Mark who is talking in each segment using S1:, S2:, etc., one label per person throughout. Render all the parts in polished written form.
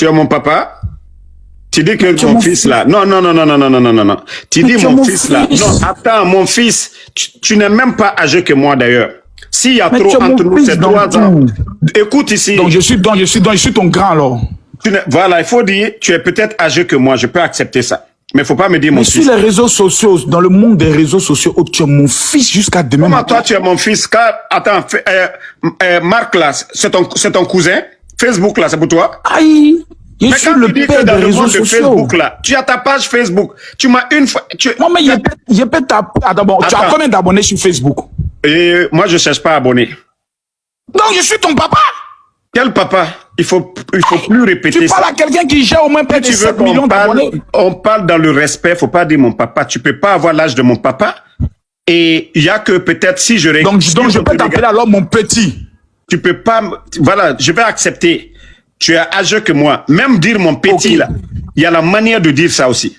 S1: Tu es mon papa. Tu dis
S2: Mais
S1: que mon fils là. Non. Tu dis mon fils là. Non, attends, mon fils. Tu n'es même pas âgé que moi d'ailleurs. S'il y a trop entre nous, c'est 3 ans. Écoute ici.
S2: Donc je suis ton grand alors.
S1: Voilà, il faut dire, tu es peut-être âgé que moi, je peux accepter ça. Mais il ne faut pas me dire mon fils.
S2: Sur les réseaux sociaux, dans le monde des réseaux sociaux, tu es mon fils jusqu'à demain.
S1: Comment toi, tu es mon fils? Attends, Marc là, c'est ton cousin? Facebook là, c'est pour toi?
S2: Aïe!
S1: Mais quand tu dis que dans le monde de Facebook là, tu as ta page Facebook. Tu m'as une fois...
S2: Non, mais il peut taper... D'abord, tu as combien d'abonnés sur Facebook?
S1: Et moi, je ne cherche pas à abonner.
S2: Donc, je suis ton papa.
S1: Quel papa? Il faut plus répéter
S2: ça. Tu parles à quelqu'un qui gère au moins près de 7 millions d'abonnés.
S1: On parle dans le respect, il ne faut pas dire mon papa. Tu ne peux pas avoir l'âge de mon papa. Et il n'y a que peut-être si je...
S2: Donc je peux t'appeler alors mon petit.
S1: Tu peux pas... Voilà, je vais accepter. Tu es âgé que moi. Même dire mon petit, là, il y a la manière de dire ça aussi.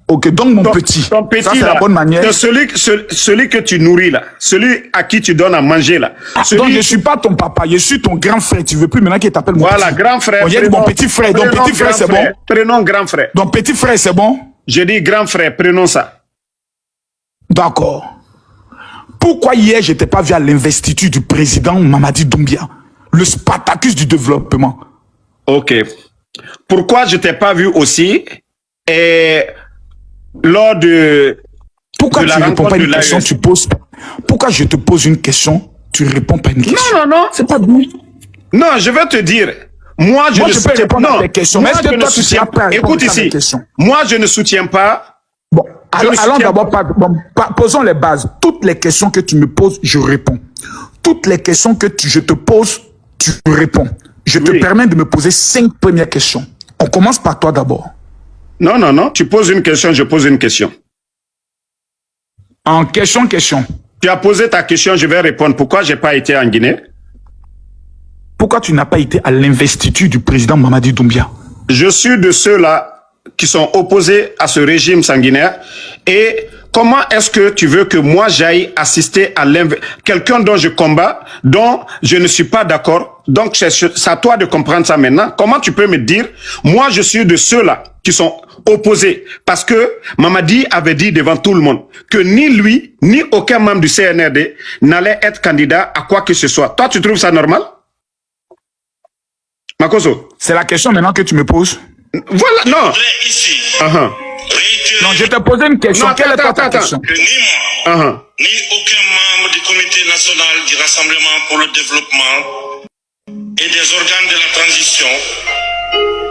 S2: Ok, donc mon petit.
S1: Ton petit,
S2: ça, c'est la bonne manière.
S1: Celui que tu nourris, là. Celui à qui tu donnes à manger, là.
S2: Donc je ne suis pas ton papa, je suis ton grand frère. Tu ne veux plus maintenant qu'il t'appelle mon petit.
S1: Voilà, grand frère.
S2: Il y a mon petit frère. Donc petit frère, c'est bon.
S1: Prenons grand frère.
S2: Donc petit frère, c'est bon.
S1: Je dis grand frère, prenons ça.
S2: D'accord. Pourquoi hier, je n'étais pas vu à l'investiture du président Mamadi Doumbia, le Spartacus du développement?
S1: Ok. Pourquoi je ne t'ai pas vu aussi lors de...
S2: Pourquoi tu ne réponds pas à une question, tu poses... Pourquoi je te pose une question, tu ne réponds pas à une question?
S1: Non.
S2: C'est pas bon.
S1: Non, je vais te dire. Moi, je ne soutiens pas...
S2: Non, moi, je ne soutiens pas.
S1: Écoute ici. Moi, je ne soutiens pas...
S2: Bon, allons d'abord, posons les bases. Toutes les questions que tu me poses, je réponds. Toutes les questions que je te pose, tu réponds. Je te permets de me poser 5 premières questions. On commence par toi d'abord.
S1: Non. Tu poses une question, je pose une question.
S2: En question.
S1: Tu as posé ta question, je vais répondre. Pourquoi je n'ai pas été en Guinée?
S2: Pourquoi tu n'as pas été à l'investiture du président Mamadi Doumbia?
S1: Je suis de ceux-là qui sont opposés à ce régime sanguinaire. Et comment est-ce que tu veux que moi j'aille assister à quelqu'un dont je combats, dont je ne suis pas d'accord? Donc c'est à toi de comprendre ça maintenant. Comment tu peux me dire, moi je suis de ceux-là qui sont opposés? Parce que Mamadi avait dit devant tout le monde que ni lui, ni aucun membre du CNRD n'allait être candidat à quoi que ce soit. Toi, tu trouves ça normal? Makoso?
S2: C'est la question maintenant que tu me poses?
S1: Voilà, non.
S2: Non, je t'ai posé une question.
S1: Non,
S2: quelle est ta question?
S3: Que ni moi, ni aucun membre du comité national du Rassemblement pour le développement et des organes de la transition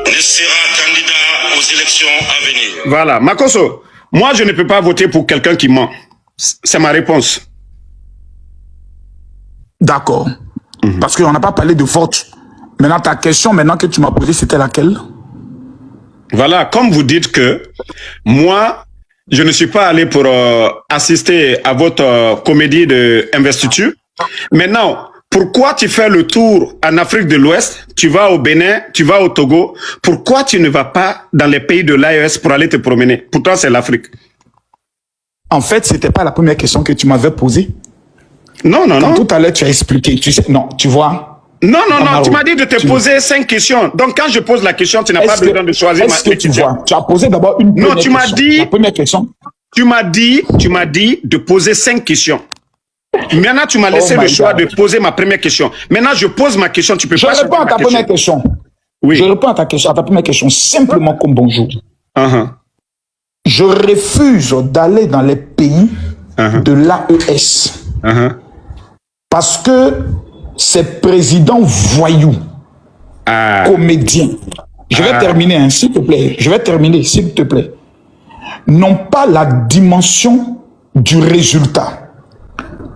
S3: ne sera candidat aux élections à venir.
S1: Voilà, Makoso, moi je ne peux pas voter pour quelqu'un qui ment. C'est ma réponse.
S2: D'accord. Parce qu'on n'a pas parlé de vote. Maintenant, ta question maintenant que tu m'as posée, c'était laquelle?
S1: Voilà, comme vous dites que moi, je ne suis pas allé pour assister à votre comédie d'investiture. Maintenant, pourquoi tu fais le tour en Afrique de l'Ouest, tu vas au Bénin, tu vas au Togo, pourquoi tu ne vas pas dans les pays de l'AES pour aller te promener? Pourtant, c'est l'Afrique.
S2: En fait, c'était pas la première question que tu m'avais posée.
S1: Non.
S2: Tout à l'heure, tu as expliqué. Tu sais, non, tu vois.
S1: Non, tu m'as dit de te poser 5 questions. Donc, quand je pose la question, tu n'as pas besoin de choisir ma question.
S2: Tu vois, tu as posé d'abord une première question.
S1: Non, tu m'as dit...
S2: La première question.
S1: Tu m'as dit de poser 5 questions. Maintenant, tu m'as laissé le choix de poser ma première question. Maintenant, je pose ma question, tu peux pas...
S2: Je réponds à ta première question.
S1: Oui.
S2: Je réponds à ta première question, simplement comme bonjour. Je refuse d'aller dans les pays de l'AES. Parce que ces présidents voyous, comédiens, je vais terminer, s'il te plaît, s'il te plaît, n'ont pas la dimension du résultat,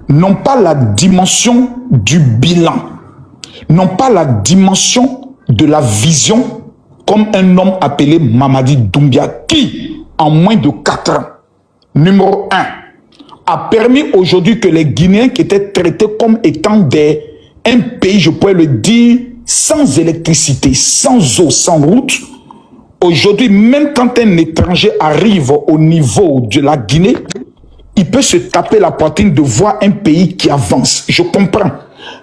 S2: n'ont pas la dimension du bilan, n'ont pas la dimension de la vision comme un homme appelé Mamadi Doumbia qui, en moins de 4 ans, numéro 1, a permis aujourd'hui que les Guinéens qui étaient traités comme étant un pays, je pourrais le dire, sans électricité, sans eau, sans route, aujourd'hui, même quand un étranger arrive au niveau de la Guinée, il peut se taper la poitrine de voir un pays qui avance. Je comprends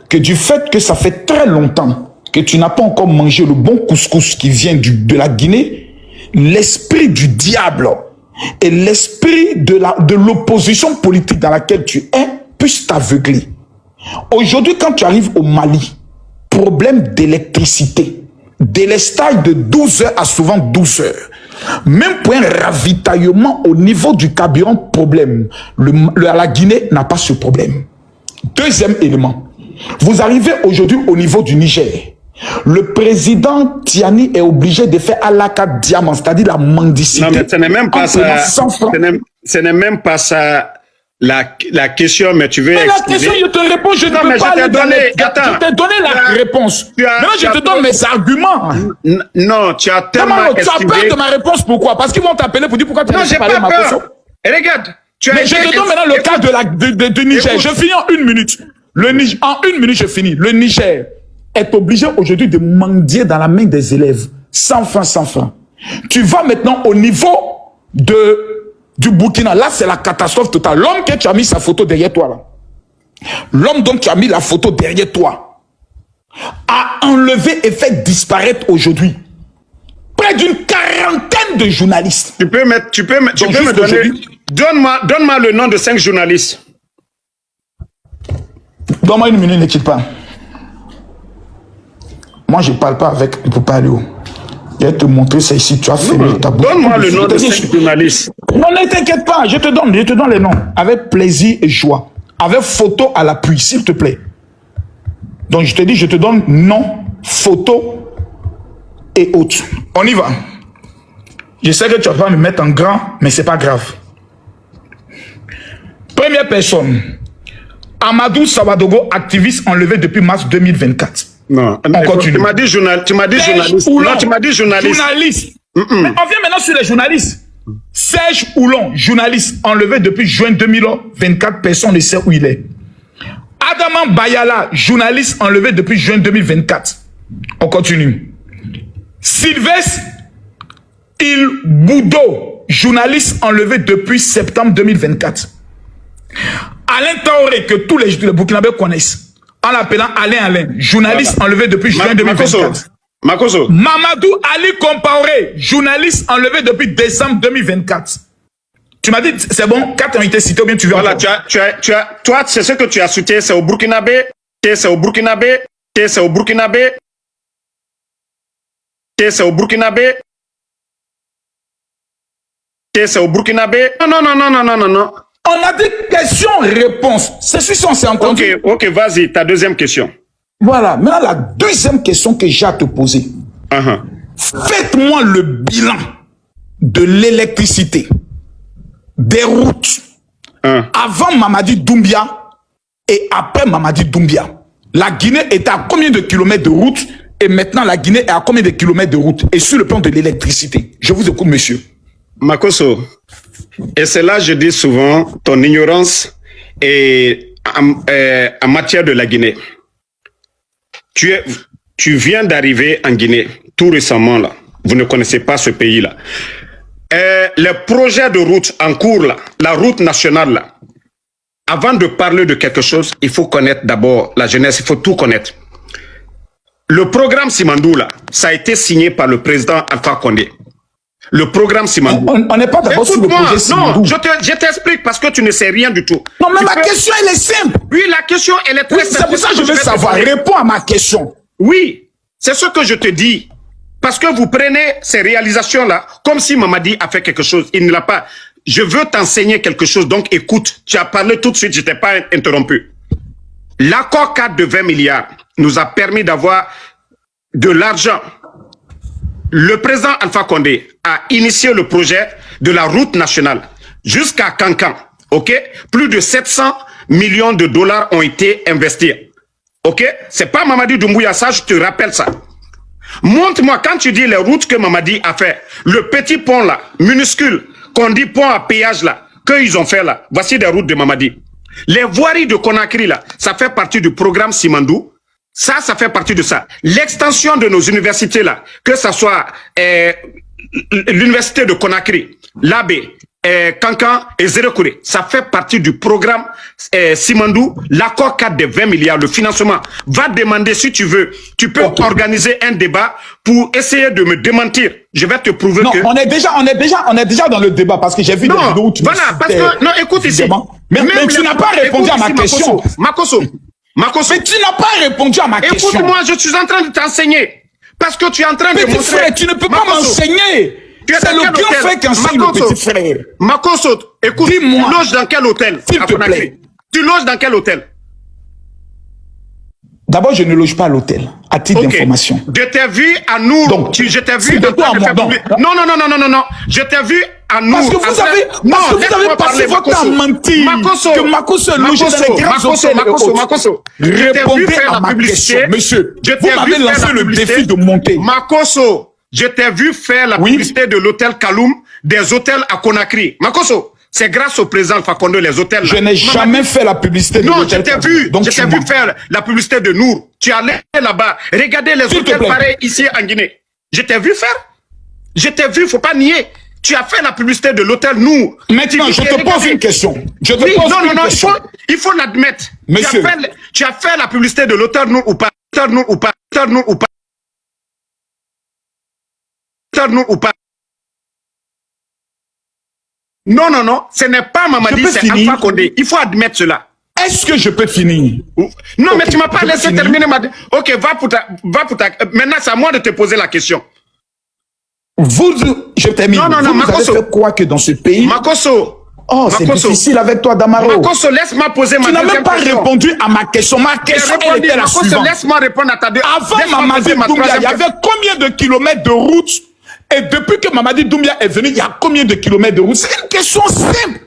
S2: que du fait que ça fait très longtemps que tu n'as pas encore mangé le bon couscous qui vient de la Guinée, l'esprit du diable et l'esprit de l'opposition politique dans laquelle tu es puisse t'aveugler. Aujourd'hui, quand tu arrives au Mali, problème d'électricité, délestage de 12 heures à souvent 12 heures. Même pour un ravitaillement au niveau du carburant, problème. La Guinée n'a pas ce problème. Deuxième élément, vous arrivez aujourd'hui au niveau du Niger. Le président Tiani est obligé de faire à la carte diamant, c'est-à-dire la mendicité.
S1: Non, mais ce n'est même pas ça. Ce n'est même pas ça la question, mais tu veux
S2: mais la question, je te réponds, je ne peux pas aller donner.
S1: Attends,
S2: je t'ai donné la réponse. Maintenant, je te donne mes arguments.
S1: Non, tu as tellement
S2: tu as peur de ma réponse, pourquoi? Parce qu'ils vont t'appeler pour dire pourquoi tu n'as pas parlé de ma question.
S1: Regarde,
S2: mais je te donne maintenant le cas de Niger. Je finis en 1 minute. En 1 minute, je finis. Le Niger est obligé aujourd'hui de mendier dans la main des élèves. Sans fin, sans fin. Tu vas maintenant au niveau du Burkina. Là, c'est la catastrophe totale. L'homme que tu as mis sa photo derrière toi, là. L'homme dont tu as mis la photo derrière toi a enlevé et fait disparaître aujourd'hui près d'une quarantaine de journalistes.
S1: Tu peux me donner... Donne-moi le nom de 5 journalistes.
S2: Donne-moi 1 minute, ne quitte pas. Moi, je ne parle pas avec... Il ne faut pas aller où. Je vais te montrer ça ici. Tu as fait le tableau.
S1: Donne-moi le nom de 5 journalistes.
S2: Non, ne t'inquiète pas. Je te donne les noms. Avec plaisir et joie. Avec photo à l'appui, s'il te plaît. Donc, je te dis, je te donne nom, photo et autres. On y va. Je sais que tu vas me mettre en grand, mais ce n'est pas grave. Première personne. Amadou Sawadogo, activiste enlevé depuis mars 2024.
S1: Non, on continue. Tu m'as dit journaliste. Non, tu m'as dit journaliste.
S2: Journaliste. Mais on vient maintenant sur les journalistes. Serge Oulon, journaliste, enlevé depuis juin 2024, personne ne sait où il est. Adaman Bayala, journaliste, enlevé depuis juin 2024. On continue. Sylvestre Ilboudo, journaliste, enlevé depuis septembre 2024. Alain Taoré, que tous les Burkinabés connaissent, en l'appelant Alain, journaliste enlevé depuis juin 2024.
S1: Makoso.
S2: Mamadou Ali Compaoré, journaliste enlevé depuis décembre 2024. Tu m'as dit, c'est bon, 4 ont été cités, ou bien tu veux...
S1: Voilà, toi, c'est ce que tu as cité, c'est au Burkinabé, c'est au Burkinabé, c'est au Burkinabé, c'est au Burkinabé, c'est au Burkinabé. Non.
S2: On a dit question-réponse. C'est celui-ci, on s'est entendu.
S1: Ok, vas-y, ta deuxième question.
S2: Voilà, maintenant la deuxième question que j'ai à te poser. Faites-moi le bilan de l'électricité, des routes, avant Mamadi Doumbia et après Mamadi Doumbia. La Guinée était à combien de kilomètres de route et maintenant la Guinée est à combien de kilomètres de route? Et sur le plan de l'électricité, je vous écoute, monsieur.
S1: Makoso, et c'est là je dis souvent ton ignorance est en matière de la Guinée. Tu viens d'arriver en Guinée tout récemment là. Vous ne connaissez pas ce pays là. Les projets de route en cours là, la route nationale là. Avant de parler de quelque chose, il faut connaître d'abord la jeunesse, il faut tout connaître. Le programme Simandou là, ça a été signé par le président Alpha Condé. Le programme Simandou.
S2: On n'est pas d'abord sur le projet Simandou.
S1: Non, je t'explique parce que tu ne sais rien du tout.
S2: Non, mais ma question, elle est simple.
S1: Oui, la question, elle est très simple.
S2: C'est pour ça que je veux savoir. Réponds à ma question.
S1: Oui, c'est ce que je te dis. Parce que vous prenez ces réalisations-là comme si Mamadi a fait quelque chose. Il ne l'a pas. Je veux t'enseigner quelque chose, donc écoute. Tu as parlé tout de suite, je ne t'ai pas interrompu. L'accord 4 de 20 milliards nous a permis d'avoir de l'argent. Le président Alpha Condé a initié le projet de la route nationale jusqu'à Kankan. Ok? Plus de 700 millions de dollars ont été investis. Ok? C'est pas Mamadi Doumbouya, ça, je te rappelle ça. Montre-moi quand tu dis les routes que Mamadi a fait. Le petit pont là, minuscule, qu'on dit pont à péage là, qu'ils ont fait là. Voici des routes de Mamadi. Les voiries de Conakry là, ça fait partie du programme Simandou. Ça fait partie de ça. L'extension de nos universités là, que ce soit l'université de Conakry, l'AB, Kankan et Zérekouré. Ça fait partie du programme Simandou, l'accord 4 des 20 milliards, le financement. Va demander si tu veux. Tu peux organiser un débat pour essayer de me démentir. Je vais te prouver que...
S2: on est déjà dans le débat parce que j'ai vu des vidéos où tu
S1: voilà, parce que, non, écoute ici.
S2: Mais tu n'as pas répondu à ma question.
S1: Makosso.
S2: Mais tu n'as pas répondu à ma question.
S1: Écoute-moi, je suis en train de t'enseigner. Parce que tu es en train de montrer...
S2: frère, tu ne peux pas m'enseigner. C'est le grand frère qui enseigne le petit frère.
S1: Makosso, écoute, tu loges dans quel hôtel?
S2: S'il te plaît.
S1: Tu loges dans quel hôtel?
S2: D'abord, je ne loge pas à l'hôtel, à titre d'information.
S1: Je t'ai vu à Nour. Je t'ai vu
S2: de toi,
S1: non. Je t'ai vu à Nour.
S2: Parce que vous avez passé votre temps à mentir. Que Makosso logeait dans les grands hôtels.
S1: Makosso,
S2: répondez à ma question, monsieur. Vous m'avez lancé le défi de monter.
S1: Makosso, je t'ai vu faire la publicité de l'hôtel Kaloum, des hôtels à Conakry. Makosso, c'est grâce au président Fakonde, les hôtels.
S2: Je n'ai jamais fait la publicité de l'hôtel Kaloum.
S1: Non, je t'ai vu faire la publicité de Nour. Tu allais là-bas. Regardez les hôtels pareils ici en Guinée. Je t'ai vu faire. Je t'ai vu, faut pas nier. Tu as fait la publicité de l'hôtel Nour.
S2: Maintenant, je te pose une question.
S1: Il faut l'admettre.
S2: Monsieur.
S1: Tu as fait la publicité de l'hôtel Nour ou pas? Non, ce n'est pas Mamadi, c'est Alpha Condé. Il faut admettre cela.
S2: Est-ce que je peux finir?
S1: Non, mais tu m'as pas laissé terminer ma... Ok, va pour ta... Maintenant, c'est à moi de te poser la question.
S2: Je termine.
S1: Non,
S2: vous avez fait quoi que dans ce pays?
S1: Makosso.
S2: Oh, c'est difficile avec toi, Damaro.
S1: Makosso, laisse-moi poser ma question.
S2: Tu n'as même pas répondu à ma question. Ma question, elle était la suivante.
S1: Laisse-moi répondre à ta deuxième.
S2: Avant Mamadi Doumbia, il y avait combien de kilomètres de route? Et depuis que Mamadi Doumbia est venu, il y a combien de kilomètres de route? C'est une question simple.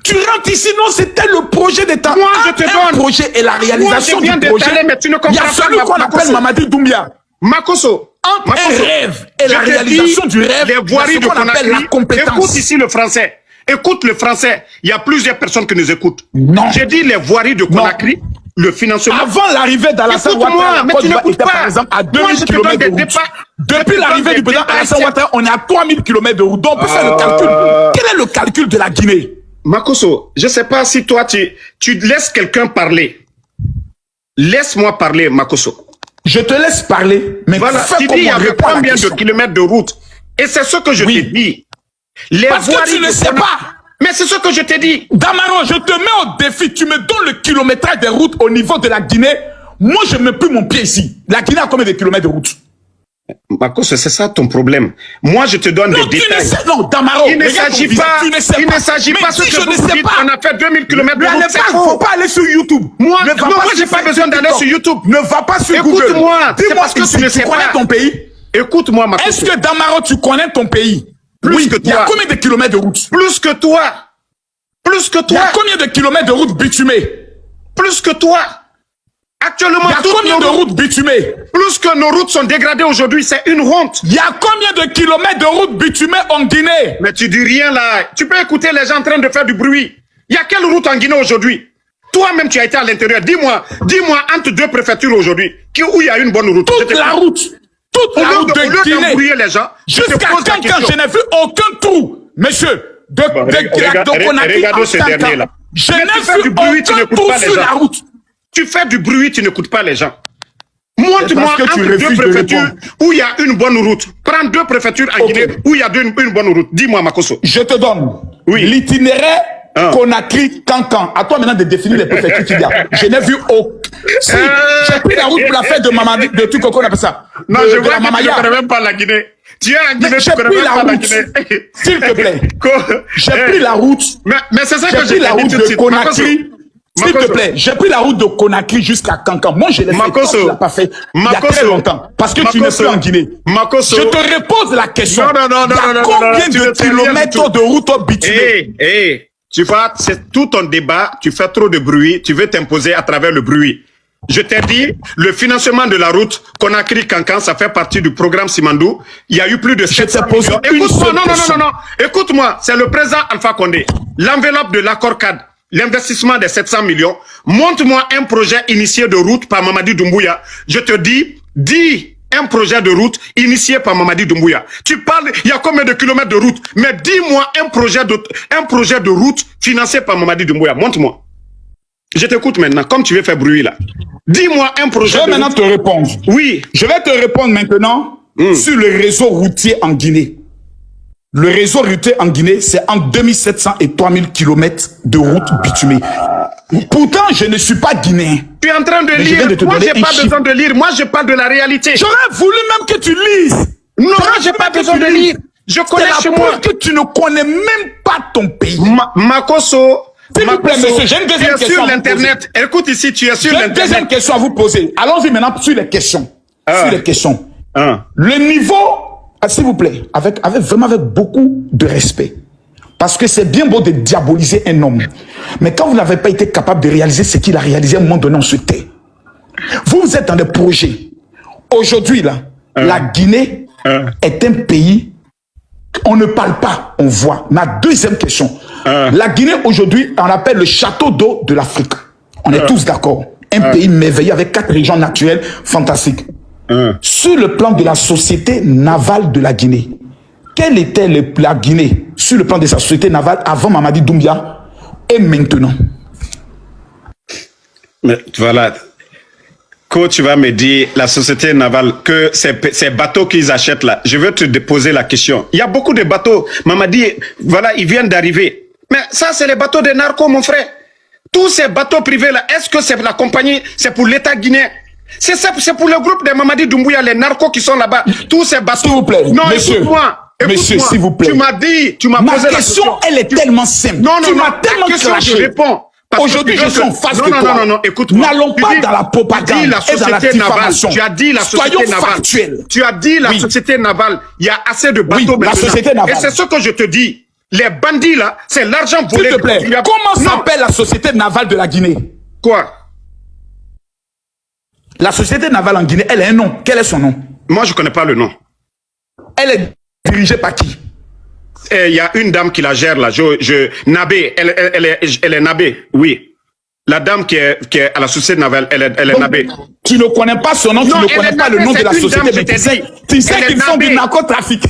S2: Tu rentres ici, non, c'était le projet d'État.
S1: Moi, je te donne.
S2: Le projet et la réalisation du projet.
S1: Mais tu ne comprends
S2: il y a celui qu'on appelle Mamadi Doumbia.
S1: Makosso.
S2: Un rêve et la réalisation du rêve,
S1: les voiries de Conakry,
S2: la compétence.
S1: Écoute ici le français. Écoute le français. Il y a plusieurs personnes qui nous écoutent.
S2: Non.
S1: J'ai dit les voiries de Conakry, le financement.
S2: Avant l'arrivée d'Alassane Ouattara, la Côte d'Ivoire était par exemple à 2000 km de route. Depuis l'arrivée du président Alassane Ouattara, on est à 3000 km de route. Donc on peut faire le calcul. Quel est le calcul de la Guinée?
S1: Makosso, je ne sais pas si toi, tu laisses quelqu'un parler. Laisse-moi parler, Makosso.
S2: Je te laisse parler, mais
S1: voilà, tu dis il y avait combien de kilomètres de route? Et c'est ce que je t'ai dit.
S2: Parce que tu ne sais pas.
S1: Mais c'est ce que je t'ai dit.
S2: Damaro, je te mets au défi. Tu me donnes le kilométrage des routes au niveau de la Guinée. Moi, je ne mets plus mon pied ici. La Guinée a combien de kilomètres de route?
S1: Makosso, c'est ça ton problème. Moi, je te donne des détails.
S2: Non, Damaro,
S1: il ne s'agit pas. Il ne s'agit pas ce que je ne sais pas. On a fait 2000 km de route.
S2: Il ne faut pas aller sur YouTube.
S1: Moi, j'ai pas besoin d'aller sur YouTube.
S2: Ne va pas sur Google.
S1: Écoute-moi. C'est parce que tu ne sais pas.
S2: Tu connais ton pays?
S1: Écoute-moi, Makosso.
S2: Est-ce que Damaro, tu connais ton pays?
S1: Plus que toi.
S2: Il y a combien de kilomètres de route?
S1: Plus que toi. Plus que toi.
S2: Il y a combien de kilomètres de route bitumée?
S1: Plus que toi. Actuellement,
S2: il y a combien de routes bitumées?
S1: Plus que nos routes sont dégradées aujourd'hui, c'est une honte.
S2: Il y a combien de kilomètres de routes bitumées en Guinée?
S1: Mais tu dis rien là. Tu peux écouter les gens en train de faire du bruit. Il y a quelle route en Guinée aujourd'hui? Toi-même, tu as été à l'intérieur. Dis-moi entre deux préfectures aujourd'hui, où il y a une bonne route.
S2: Toute la route de Guinée.
S1: Les gens,
S2: jusqu'à quand je n'ai vu aucun trou, monsieur, de Conakry
S1: regardez ce dernier là.
S2: Je n'ai vu aucun trou sur la route.
S1: Tu fais du bruit, tu n'écoutes pas les gens. Montre-moi entre deux préfectures où il y a une bonne route. Prends deux préfectures en Guinée où il y a une bonne route. Dis-moi, Makosso.
S2: Je te donne l'itinéraire Conakry, Kankan. À toi maintenant de définir les préfectures qu'il y a. Je n'ai vu aucun. Si, j'ai pris la route pour la fête de Mamadi, de tout qu'on appelle ça.
S1: Non, je vois que tu ne connais même pas la Guinée. Tu es en Guinée, tu ne connais même pas la Guinée.
S2: S'il te plaît. J'ai pris la route.
S1: Mais c'est ça que
S2: j'ai pris la route de Conakry. S'il te plaît, j'ai pris la route de Conakry jusqu'à Kankan. Moi, je l'ai fait. Tu l'as pas fait. Il y a très longtemps. Parce que tu n'es plus en Guinée. Je te repose la question.
S1: Non.
S2: Combien de kilomètres de route bitumée?
S1: Tu vois, c'est tout ton débat. Tu fais trop de bruit. Tu veux t'imposer à travers le bruit. Je t'ai dit, le financement de la route Conakry-Kankan, ça fait partie du programme Simandou. Il y a eu plus de 700 millions. Écoute-moi, non. Écoute-moi, c'est le président Alpha Condé. L'enveloppe de l'accord cadre, l'investissement des 700 millions. Montre-moi un projet initié de route par Mamadi Doumbouya. Je te dis un projet de route initié par Mamadi Doumbouya. Tu parles, il y a combien de kilomètres de route? Mais dis-moi un projet de route financé par Mamadi Doumbouya. Montre-moi. Je t'écoute maintenant, comme tu veux faire bruit là. Dis-moi un projet
S2: de route. Je vais maintenant te répondre.
S1: Oui.
S2: Je vais te répondre maintenant sur le réseau routier en Guinée. Le réseau routier en Guinée, c'est entre 2700 et 3000 km de route bitumée. Pourtant, je ne suis pas guinéen.
S1: Tu es en train de lire. Moi, j'ai pas besoin de lire. Moi, je parle de la réalité.
S2: J'aurais voulu même que tu lises.
S1: Non, j'ai pas besoin de lire. Je connais chez moi.
S2: Que tu ne connais même pas ton pays.
S1: Makosso.
S2: S'il vous plaît, monsieur, j'ai une deuxième question.
S1: Sur l'Internet. Écoute ici, tu es sur l'Internet.
S2: J'ai une deuxième question à vous poser. Allons-y maintenant sur les questions. Sur les questions. Le niveau, s'il vous plaît, avec beaucoup de respect. Parce que c'est bien beau de diaboliser un homme. Mais quand vous n'avez pas été capable de réaliser ce qu'il a réalisé, à un moment donné, on se tait. Vous êtes dans des projets. Aujourd'hui, là, la Guinée est un pays, on ne parle pas, on voit. Ma deuxième question. La Guinée, aujourd'hui, on l'appelle le château d'eau de l'Afrique. On est tous d'accord. Un pays merveilleux avec 4 régions naturelles fantastiques. Sur le plan de la société navale de la Guinée, quelle était la Guinée sur le plan de sa société navale avant Mamadi Doumbouya et maintenant?
S1: Mais voilà. Quand tu vas me dire la société navale, que ces bateaux qu'ils achètent là, je veux te poser la question. Il y a beaucoup de bateaux. Mamadi, voilà, ils viennent d'arriver. Mais ça, c'est les bateaux des narcos, mon frère. Tous ces bateaux privés là, est-ce que c'est la compagnie, c'est pour l'État guinéen? C'est pour le groupe de Mamadi Doumbouya, les narcos qui sont là-bas. Tous ces bateaux.
S2: S'il vous plaît,
S1: non,
S2: monsieur.
S1: Écoute-moi.
S2: Monsieur, s'il vous plaît.
S1: Tu m'as dit, tu m'as posé la question.
S2: Ma question, elle est tellement simple.
S1: Non,
S2: tu m'as tellement
S1: clashé. Je réponds.
S2: Aujourd'hui, je suis en face de toi.
S1: Non, écoute-moi.
S2: N'allons pas dans la propagande et dans la diffamation.
S1: Tu as dit la société navale. Tu as dit la société navale. Il y a assez de bateaux maintenant.
S2: La société navale.
S1: Et c'est ce que je te dis. Les bandits là, c'est l'argent volé.
S2: S'il te plaît, comment s'appelle la société navale de la Guinée?
S1: Quoi?
S2: La société navale en Guinée, elle a un nom. Quel est son nom?
S1: Moi, je ne connais pas le nom.
S2: Elle est dirigée par qui?
S1: Il y a une dame qui la gère là. Nabé, elle est Nabé, oui. La dame qui est à la société navale, elle est Nabé.
S2: Tu ne connais pas son nom, tu ne connais pas le nom de la société, mais tu sais qu'ils font du narcotrafic.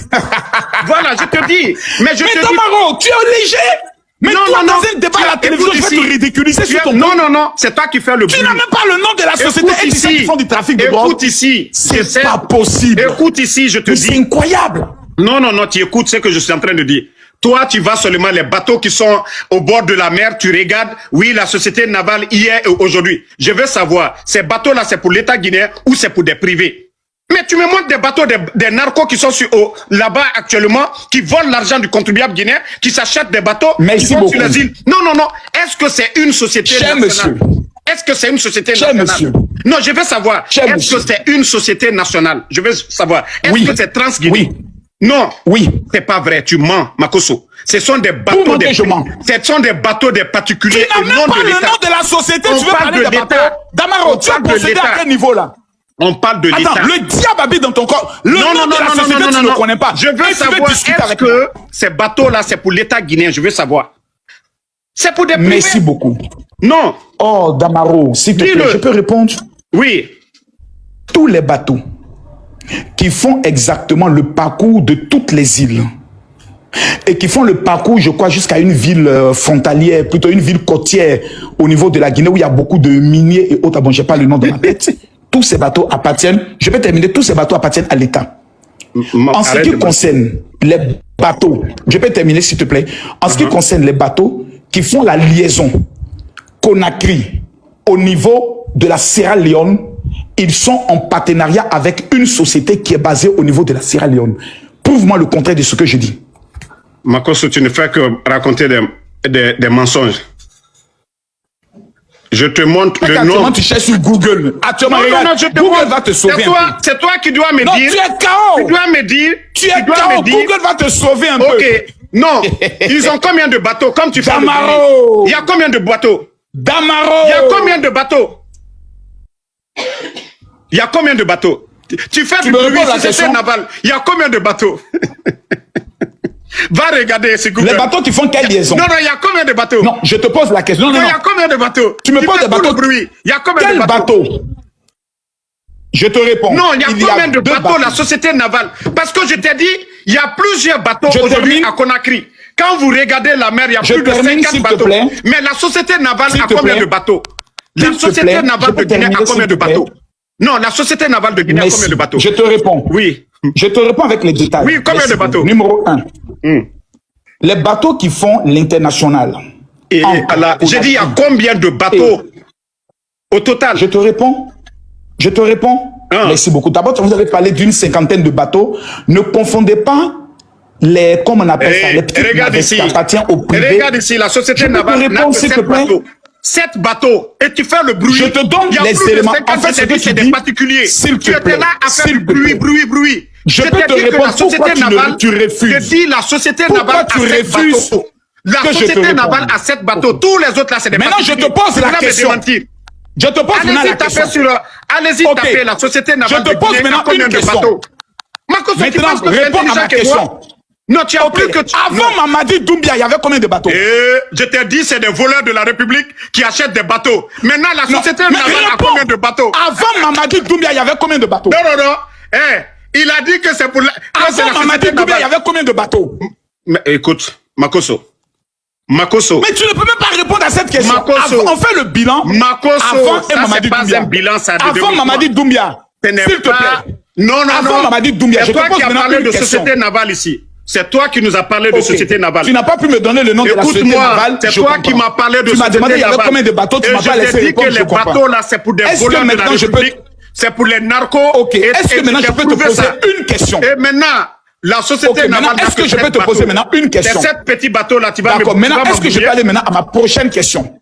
S1: Voilà, je te dis. Mais
S2: Damaro, tu es léger. Mais non, toi, dans un débat à la télévision, je vais te ridiculiser sur ton nom.
S1: Non, c'est toi qui fais le bruit.
S2: Tu n'as même pas le nom de la société et tu sais qu'ils font du trafic de drogue.
S1: Écoute ici.
S2: C'est pas possible.
S1: Écoute ici, je te dis.
S2: C'est incroyable.
S1: Non, tu écoutes ce que je suis en train de dire. Toi, tu vas seulement les bateaux qui sont au bord de la mer, tu regardes, oui, la société navale hier et aujourd'hui. Je veux savoir, ces bateaux-là, c'est pour l'État guinéen ou c'est pour des privés? Mais tu me montres des bateaux, des narcos qui sont là-bas actuellement, qui volent l'argent du contribuable guinéen, qui s'achètent des bateaux, qui vont sur les îles. Non. Est-ce que c'est une société nationale? Est-ce que c'est une société nationale? Non, je veux savoir. Est-ce que c'est une société nationale? Je veux savoir. Est-ce que c'est Trans-Guinée? Non. C'est pas vrai. Tu mens, Makosso. Ce sont des bateaux ce sont des bateaux des particuliers et non de l'État.
S2: Tu n'as même pas le nom de la société. Tu veux parler de l'État? Damaro, tu as procédé à quel niveau là?
S1: On parle de l'État.
S2: Attends, le diable habite dans ton corps. Le nom de la société, tu ne connais pas.
S1: Je veux savoir, est-ce que ces bateaux-là, c'est pour l'État guinéen? Je veux savoir. C'est pour des privés.
S2: Merci beaucoup.
S1: Non.
S2: Oh, Damaro, s'il te plaît, je peux répondre?
S1: Oui.
S2: Tous les bateaux qui font exactement le parcours de toutes les îles et qui font le parcours, je crois, jusqu'à une ville frontalière, plutôt une ville côtière au niveau de la Guinée où il y a beaucoup de miniers et autres. Bon, je n'ai pas le nom de ma tête. Tous ces bateaux appartiennent, je vais terminer, tous ces bateaux appartiennent à l'État. En ce qui concerne les bateaux, je peux terminer s'il te plaît, en ce qui concerne les bateaux qui font la liaison Conakry au niveau de la Sierra Leone, ils sont en partenariat avec une société qui est basée au niveau de la Sierra Leone. Prouve-moi le contraire de ce que je dis.
S1: Makosso, tu ne fais que raconter des mensonges. Je te montre le nom.
S2: Tu cherches sur Google. Actuellement,
S1: je te
S2: Google
S1: montre.
S2: va te sauver.
S1: C'est toi qui dois me dire.
S2: Non, tu es KO.
S1: Tu dois me dire.
S2: Tu es KO. Google va te sauver un peu.
S1: Ok. Non. Ils ont combien de bateaux? Comme tu fais.
S2: Damaro.
S1: Il y a combien de bateaux?
S2: Damaro.
S1: Il y a combien de bateaux? Il y a combien de bateaux? Tu fais du bruit sur société navale. Il y a combien de bateaux? Va regarder ce Google.
S2: Les bateaux qui font quelle liaison?
S1: Non, il y a combien de bateaux?
S2: Non, je te pose la question. Non,
S1: il y a combien de bateaux?
S2: Tu me poses des bateaux.
S1: Il y a combien
S2: de bateaux? Je te réponds.
S1: Non, il y a combien de bateaux la société navale? Parce que je t'ai dit, il y a plusieurs bateaux aujourd'hui à Conakry. Quand vous regardez la mer, il y a plus de 50 bateaux. Mais la société navale a combien de bateaux? La société navale de Guinée a combien de bateaux? Non, la société navale de Guinée a combien de bateaux?
S2: Je te réponds.
S1: Oui.
S2: Je te réponds avec les détails.
S1: Oui, combien de bateaux?
S2: Numéro 1. Les bateaux qui font l'international.
S1: Et j'ai dit, il y a combien de bateaux au total?
S2: Je te réponds. Je te réponds. Merci beaucoup. D'abord, vous avez parlé d'une 50aine de bateaux. Ne confondez pas les, comment on appelle ça, les petits navires qui appartiennent au privé.
S1: Regarde ici, la société navale n'a que 7 bateaux. 7 bateaux. Et tu fais le bruit.
S2: Je te donne les éléments. En fait, c'est des particuliers.
S1: Tu étais là à faire du bruit.
S2: Je peux te répondre pourquoi tu refuses.
S1: Je dis la société navale a 7 bateaux. La société navale a 7 bateaux. Tous les autres là, c'est des particuliers.
S2: Maintenant, je te pose la question. Je te pose maintenant la question.
S1: Allez-y taper la société navale.
S2: Je te pose maintenant une question.
S1: Maintenant,
S2: réponds à ma question.
S1: Non, tu as plus que...
S2: Avant Mamadi Doumbia, il y avait combien de bateaux?
S1: Je t'ai dit, c'est des voleurs de la République qui achètent des bateaux. Maintenant, la société navale a combien de bateaux?
S2: Avant Mamadi Doumbia, il y avait combien de bateaux?
S1: Non. Il a dit que c'est pour la...
S2: Avant Mamadi Doumbia, il y avait combien de bateaux?
S1: Mais écoute, Makosso.
S2: Mais tu ne peux même pas répondre à cette question.
S1: Makosso.
S2: On fait le bilan.
S1: Makosso,
S2: avant
S1: ça c'est pas un bilan, ça.
S2: Avant Mamadi Doumbia. S'il te plaît.
S1: Non.
S2: Avant Mamadi Doumbia,
S1: c'est toi qui as parlé de société navale ici. C'est toi qui nous as parlé de société navale.
S2: Tu n'as pas pu me donner le nom de la société navale.
S1: C'est toi qui m'as parlé de société navale.
S2: Tu m'as demandé il y avait combien de bateaux, tu m'as pas laissé répondre.
S1: Je t'ai dit que les bateaux là, c'est pour des voleurs de la République. C'est pour les narcos.
S2: Est-ce que maintenant je peux te poser une question?
S1: Et maintenant, la société navale.
S2: Est-ce que je peux te poser maintenant une question?
S1: Ces 7 petits bateaux là, tu vas me...
S2: D'accord, maintenant, est-ce que je peux aller maintenant à ma prochaine question?